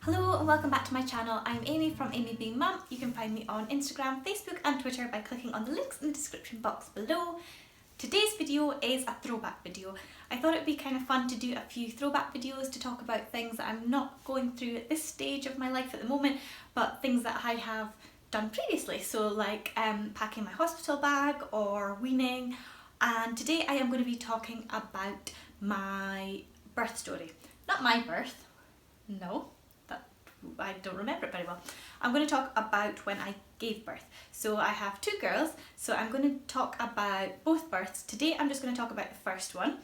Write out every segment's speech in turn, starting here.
Hello and welcome back to my channel. I'm Amy from Amy Being Mum. You can find me on Instagram, Facebook and Twitter by clicking on the links in the description box below. Today's video is a throwback video. I thought it'd be kind of fun to do a few throwback videos to talk about things that I'm not going through at this stage of my life at the moment, but things that I have done previously. So like packing my hospital bag or weaning. And today I am going to be talking about my birth story. Not my birth, no. I don't remember it very well. I'm going to talk about when I gave birth. So I have two girls, so I'm going to talk about both births. Today I'm just going to talk about the first one,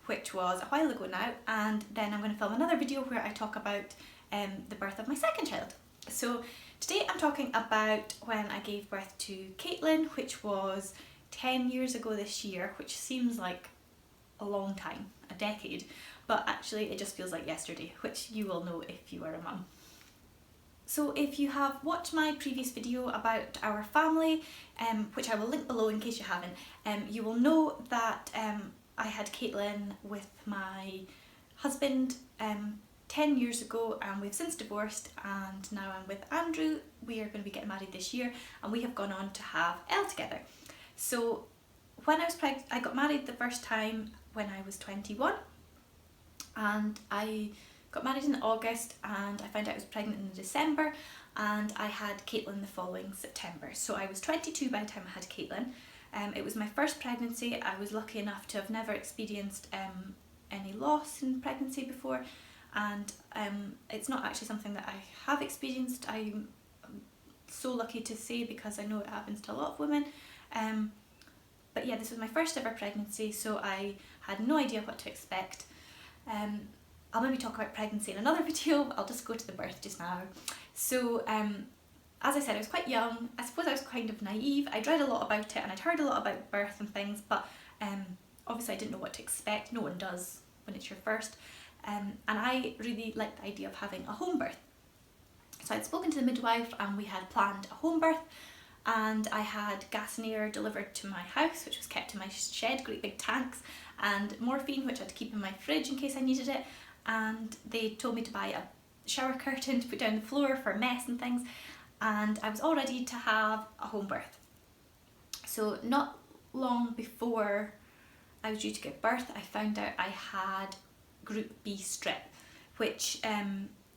which was a while ago now, and then I'm going to film another video where I talk about the birth of my second child. So today I'm talking about when I gave birth to Caitlin, which was 10 years ago this year, which seems like a long time, a decade, but actually it just feels like yesterday, which you will know if you are a mum. So if you have watched my previous video about our family, which I will link below in case you haven't, you will know that I had Caitlin with my husband 10 years ago, and we've since divorced, and now I'm with Andrew. We are going to be getting married this year and we have gone on to have Elle together. So when I was pregnant, I got married the first time when I was 21, and I got married in August and I found out I was pregnant in December, and I had Caitlin the following September. So I was 22 by the time I had Caitlin. It was my first pregnancy. I was lucky enough to have never experienced any loss in pregnancy before, and it's not actually something that I have experienced. I'm so lucky to say, because I know it happens to a lot of women. But yeah, this was my first ever pregnancy, so I had no idea what to expect. I'll maybe talk about pregnancy in another video, but I'll just go to the birth just now. So as I said, I was quite young. I suppose I was kind of naive. I'd read a lot about it and I'd heard a lot about birth and things, but obviously I didn't know what to expect. No one does when it's your first. And I really liked the idea of having a home birth. So I'd spoken to the midwife and we had planned a home birth, and I had gas and air delivered to my house, which was kept in my shed, great big tanks, and morphine, which I had to keep in my fridge in case I needed it. And they told me to buy a shower curtain to put down the floor for mess and things, and I was all ready to have a home birth. So not long before I was due to give birth, I found out I had group B strep, which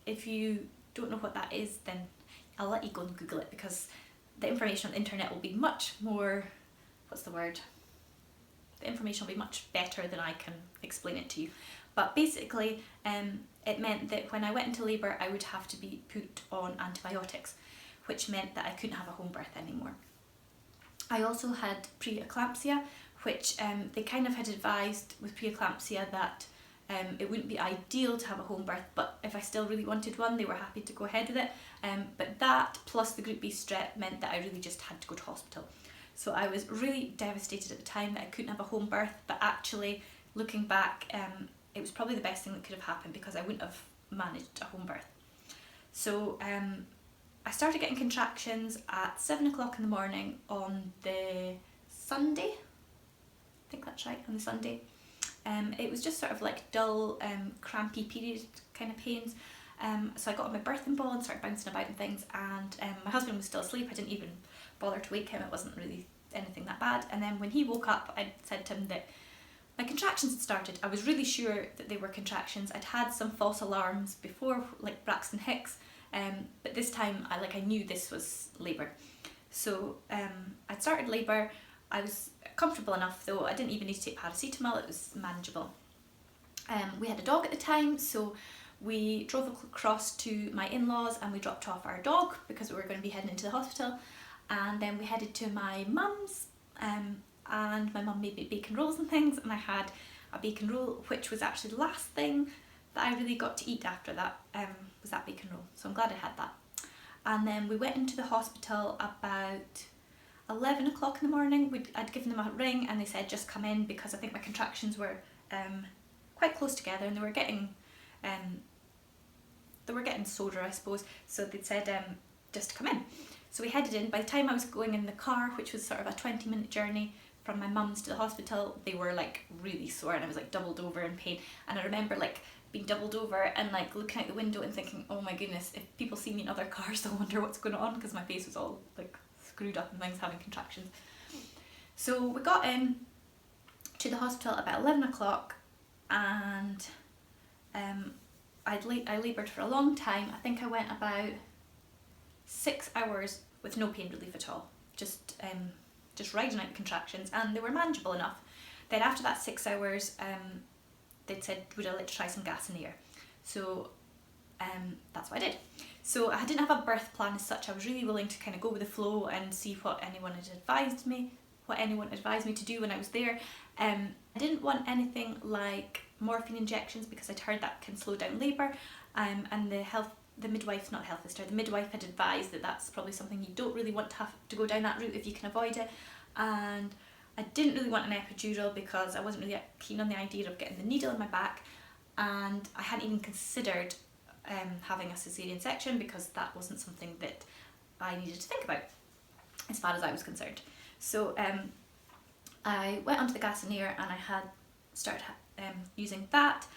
if you don't know what that is, then I'll let you go and Google it, because the information on the internet will be much more, what's the word? The information will be much better than I can explain it to you. But basically it meant that when I went into labour I would have to be put on antibiotics, which meant that I couldn't have a home birth anymore. I also had preeclampsia, which they kind of had advised with preeclampsia that it wouldn't be ideal to have a home birth, but if I still really wanted one, they were happy to go ahead with it. But that plus the group B strep meant that I really just had to go to hospital. So I was really devastated at the time that I couldn't have a home birth, but actually looking back, it was probably the best thing that could have happened, because I wouldn't have managed a home birth. So I started getting contractions at 7 o'clock in the morning on the Sunday. I think that's right, on the Sunday. It was just sort of like dull, crampy period kind of pains. So I got on my birthing ball and started bouncing about and things, and my husband was still asleep. I didn't even bother to wake him. It wasn't really anything that bad. And then when he woke up, I said to him that my contractions had started. I was really sure that they were contractions. I'd had some false alarms before, like Braxton Hicks, but this time I knew this was labour. So I'd started labour. I was comfortable enough though. I didn't even need to take paracetamol. It was manageable. We had a dog at the time, so we drove across to my in-laws and we dropped off our dog because we were going to be heading into the hospital. And then we headed to my mum's, and my mum made me bacon rolls and things, and I had a bacon roll, which was actually the last thing that I really got to eat after that, was that bacon roll. So I'm glad I had that. And then we went into the hospital about 11 o'clock in the morning. I'd given them a ring and they said just come in, because I think my contractions were quite close together and they were getting sore, I suppose. So they'd said just to come in. So we headed in. By the time I was going in the car, which was sort of a 20-minute journey from my mum's to the hospital, they were like really sore and I was like doubled over in pain. And I remember like being doubled over and like looking out the window and thinking, oh my goodness, if people see me in other cars they'll wonder what's going on, because my face was all like screwed up and things, having contractions. So we got in to the hospital about 11 o'clock, and I laboured for a long time. I think I went about 6 hours with no pain relief at all, just riding out the contractions, and they were manageable enough. Then after that 6 hours, they'd said, would I like to try some gas in the air? So that's what I did. So I didn't have a birth plan as such. I was really willing to kind of go with the flow and see what anyone had advised me, to do when I was there. I didn't want anything like morphine injections because I'd heard that can slow down labour, and the midwife had advised that that's probably something you don't really want to have to go down that route if you can avoid it. And I didn't really want an epidural because I wasn't really keen on the idea of getting the needle in my back, and I hadn't even considered having a caesarean section because that wasn't something that I needed to think about as far as I was concerned. So I went onto the gas and air, and I had started using that,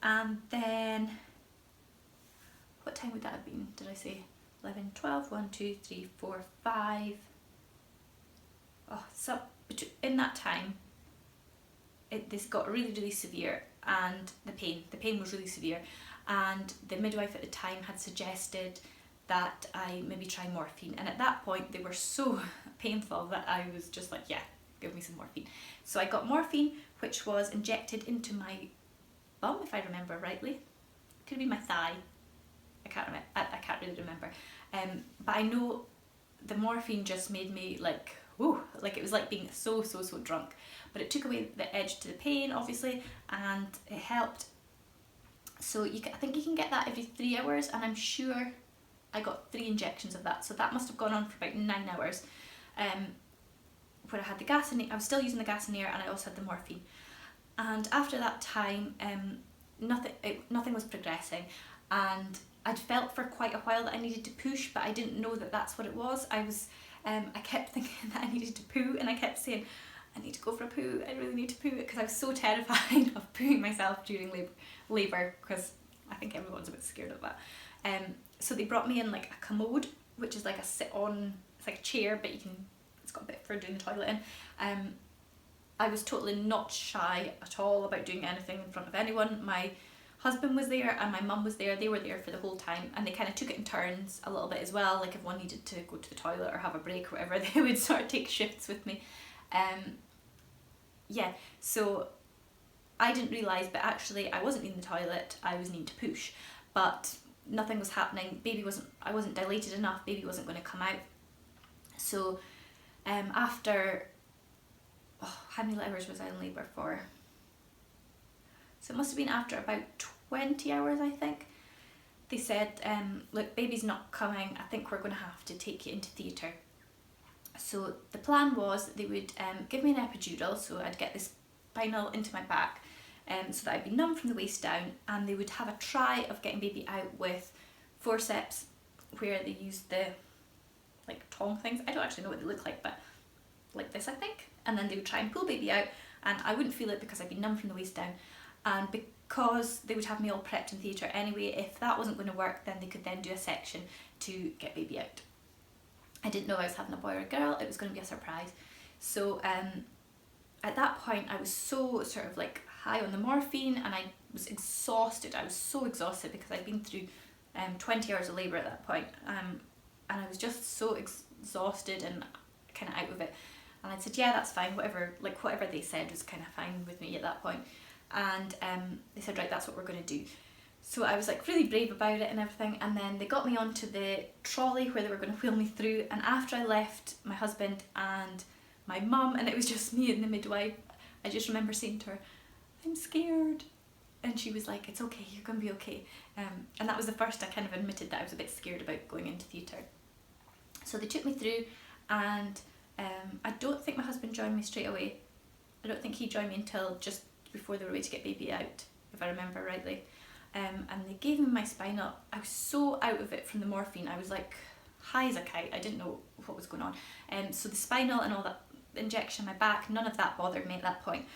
and then what time would that have been? Did I say 11, 12, 1, 2, 3, 4, 5? Oh, so in that time, this got really, really severe, and the pain was really severe, and the midwife at the time had suggested that I maybe try morphine, and at that point they were so painful that I was just like, yeah, give me some morphine. So I got morphine, which was injected into my bum, if I remember rightly. Could be my thigh. I can't really remember. But I know the morphine just made me like, whoo, like it was like being so drunk. But it took away the edge to the pain, obviously, and it helped. So I think you can get that every 3 hours, and I'm sure I got 3 injections of that. So that must have gone on for about 9 hours. Where I had the gas in, I was still using the gas in air, and I also had the morphine. And after that time, nothing was progressing, and I'd felt for quite a while that I needed to push, but I didn't know that that's what it was. I kept thinking that I needed to poo, and I kept saying, I need to go for a poo, I really need to poo, because I was so terrified of pooing myself during labour, because I think everyone's a bit scared of that. So they brought me in like a commode, which is like a sit-on, it's like a chair, but it's got a bit for doing the toilet in. I was totally not shy at all about doing anything in front of anyone. My husband was there and my mum was there. They were there for the whole time, and they kind of took it in turns a little bit as well. Like if one needed to go to the toilet or have a break or whatever, they would sort of take shifts with me. Yeah, so I didn't realise, but actually I wasn't in the toilet, I was needing to push, but nothing was happening. I wasn't dilated enough, baby wasn't going to come out. So after, how many hours was I in labour for? So it must have been after about 20 hours, I think. They said, look, baby's not coming, I think we're going to have to take you into theatre. So the plan was that they would give me an epidural, so I'd get this spinal into my back, so that I'd be numb from the waist down, and they would have a try of getting baby out with forceps, where they use the like tong things. I don't actually know what they look like, but like this I think. And then they would try and pull baby out, and I wouldn't feel it because I'd be numb from the waist down. And because they would have me all prepped in theatre anyway, if that wasn't going to work, then they could then do a section to get baby out. I didn't know I was having a boy or a girl, it was going to be a surprise. So at that point I was so sort of like high on the morphine, and I was exhausted. I was so exhausted because I'd been through 20 hours of labour at that point, and I was just so exhausted and kind of out of it. And I said, yeah, that's fine, whatever they said was kind of fine with me at that point. And they said, right, that's what we're going to do. So I was like really brave about it and everything, and then they got me onto the trolley where they were going to wheel me through, and after I left my husband and my mum and it was just me and the midwife, I just remember saying to her, I'm scared, and she was like, it's okay, you're going to be okay. And that was the first I kind of admitted that I was a bit scared about going into theatre. So they took me through, and I don't think my husband joined me straight away. I don't think he joined me until just before they were away to get baby out, if I remember rightly. And they gave me my spinal. I was so out of it from the morphine. I was like high as a kite. I didn't know what was going on. So the spinal and all that, the injection in my back, none of that bothered me at that point.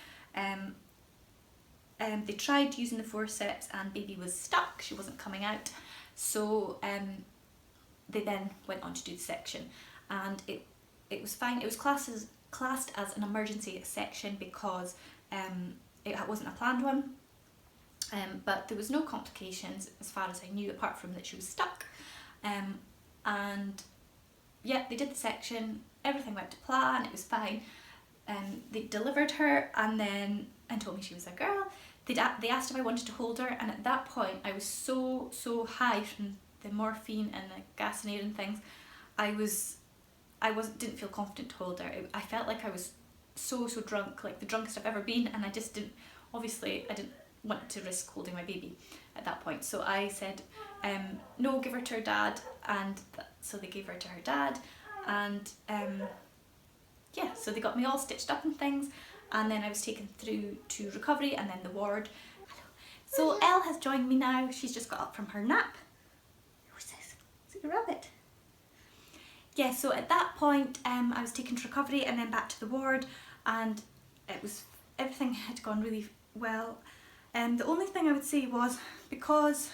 they tried using the forceps and baby was stuck, she wasn't coming out. So they then went on to do the section, and it was fine. It was classed as an emergency section because it wasn't a planned one, but there was no complications as far as I knew, apart from that she was stuck. And yeah, they did the section, everything went to plan, it was fine. They delivered her and told me she was a girl. They asked if I wanted to hold her, and at that point I was so high from the morphine and the Caesarean and things. Didn't feel confident to hold her. I felt like I was so drunk, like the drunkest I've ever been, and I didn't want to risk holding my baby at that point. So I said, no, give her to her dad, and so they gave her to her dad, and yeah, so they got me all stitched up and things, and then I was taken through to recovery and then the ward. So Elle has joined me now. She's just got up from her nap. Who's this? Is it a rabbit? Yeah, so at that point I was taken to recovery and then back to the ward, and everything had gone really well. The only thing I would say was, because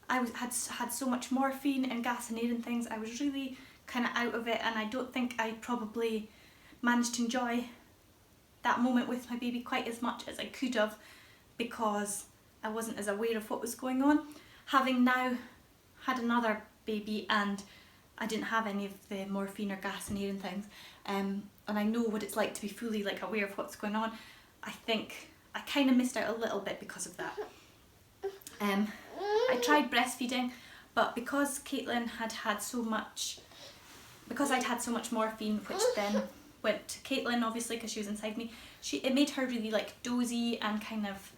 I had so much morphine and Caesarean and things, I was really kind of out of it, and I don't think I probably managed to enjoy that moment with my baby quite as much as I could have, because I wasn't as aware of what was going on. Having now had another baby and I didn't have any of the morphine or Caesarean and things, and I know what it's like to be fully like aware of what's going on, I think I kind of missed out a little bit because of that. I tried breastfeeding, but because Caitlin I'd had so much morphine, which then went to Caitlin obviously because she was inside me, it made her really like dozy and kind of,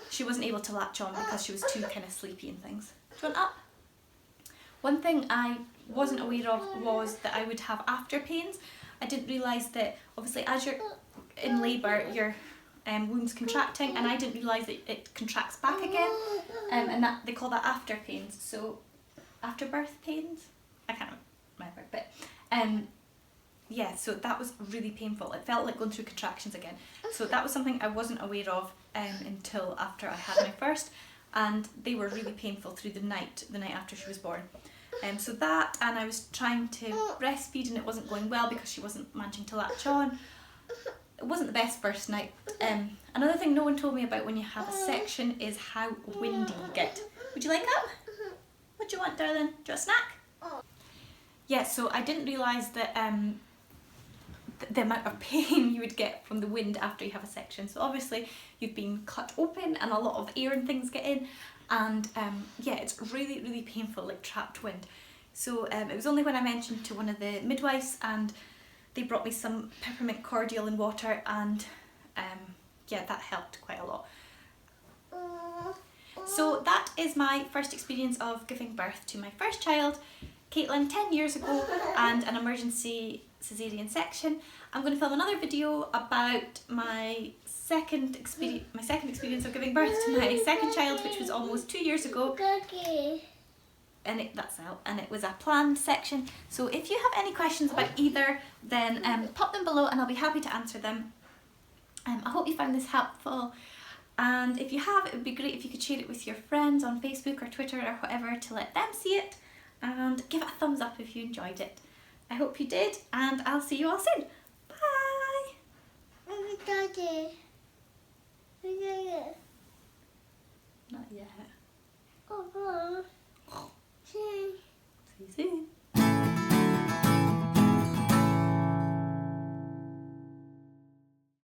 she wasn't able to latch on because she was too kind of sleepy and things. Do you want up? One thing I wasn't aware of was that I would have after pains. I didn't realise that obviously as you're in labour your womb's contracting, and I didn't realise that it contracts back again, and that they call that after pains, so after birth pains, I can't remember, but yeah, so that was really painful. It felt like going through contractions again, so that was something I wasn't aware of until after I had my first, and they were really painful through the night after she was born. So that, and I was trying to breastfeed and it wasn't going well because she wasn't managing to latch on. It wasn't the best first night. Another thing no one told me about when you have a section is how windy you get. Would you like up? What do you want, darling? Do you want a snack? Yeah, so I didn't realise that the amount of pain you would get from the wind after you have a section. So obviously you've been cut open and a lot of air and things get in, and yeah, it's really painful, like trapped wind. So it was only when I mentioned to one of the midwives and they brought me some peppermint cordial and water, and yeah, that helped quite a lot. So that is my first experience of giving birth to my first child, Caitlin, 10 years ago, and an emergency caesarean section. I'm going to film another video about my second experience of giving birth to my second child, which was almost 2 years ago. And that's out, and it was a planned section. So if you have any questions about either, then pop them below and I'll be happy to answer them. I hope you found this helpful, and if you have, it would be great if you could share it with your friends on Facebook or Twitter or whatever to let them see it, and give it a thumbs up if you enjoyed it. I hope you did, and I'll see you all soon. Bye! Not yet.